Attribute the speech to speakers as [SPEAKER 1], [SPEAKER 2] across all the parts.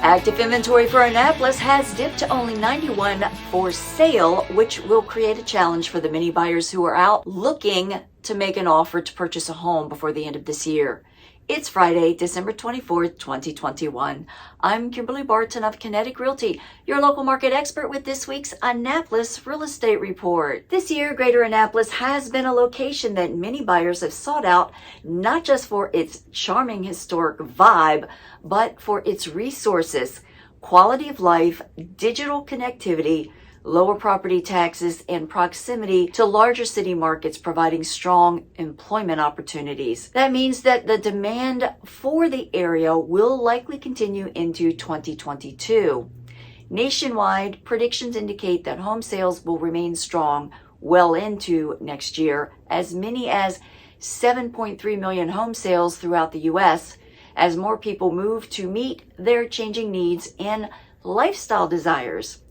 [SPEAKER 1] Active inventory for Annapolis has dipped to only 91 for sale, which will create a challenge for the many buyers who are out looking to make an offer to purchase a home before the end of this year. It's Friday, December 24th, 2021. I'm Kimberly Barton of Kinetic Realty, your local market expert with this week's Annapolis Real Estate Report. This year, Greater Annapolis has been a location that many buyers have sought out, not just for its charming historic vibe, but for its resources, quality of life, digital connectivity, lower property taxes, and proximity to larger city markets, providing strong employment opportunities. That means that the demand for the area will likely continue into 2022. Nationwide, predictions indicate that home sales will remain strong well into next year, as many as 7.3 million home sales throughout the U.S., as more people move to meet their changing needs and lifestyle desires.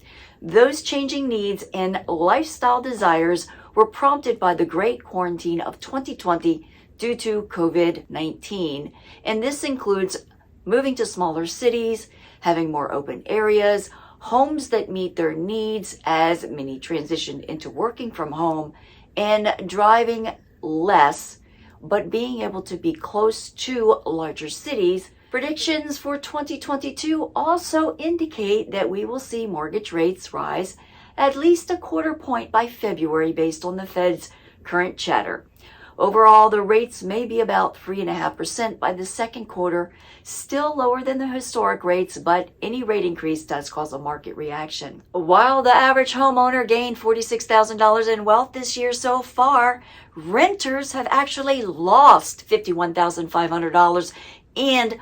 [SPEAKER 1] Those changing needs and lifestyle desires were prompted by the Great Quarantine of 2020 due to COVID-19. And this includes moving to smaller cities, having more open areas, homes that meet their needs as many transition into working from home, and driving less, but being able to be close to larger cities. Predictions for 2022 also indicate that we will see mortgage rates rise at least a quarter point by February based on the Fed's current chatter. Overall, the rates may be about 3.5% by the second quarter, still lower than the historic rates, but any rate increase does cause a market reaction. While the average homeowner gained $46,000 in wealth this year so far, renters have actually lost $51,500 and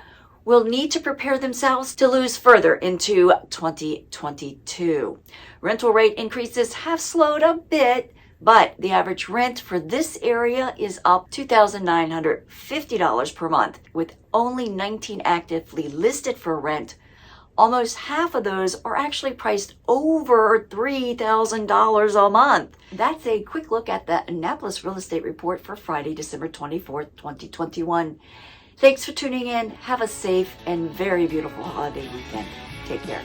[SPEAKER 1] will need to prepare themselves to lose further into 2022. Rental rate increases have slowed a bit, but the average rent for this area is up $2,950 per month, with only 19 actively listed for rent. Almost half of those are actually priced over $3,000 a month. That's a quick look at the Annapolis Real Estate Report for Friday, December 24th, 2021. Thanks for tuning in. Have a safe and very beautiful holiday weekend. Take care.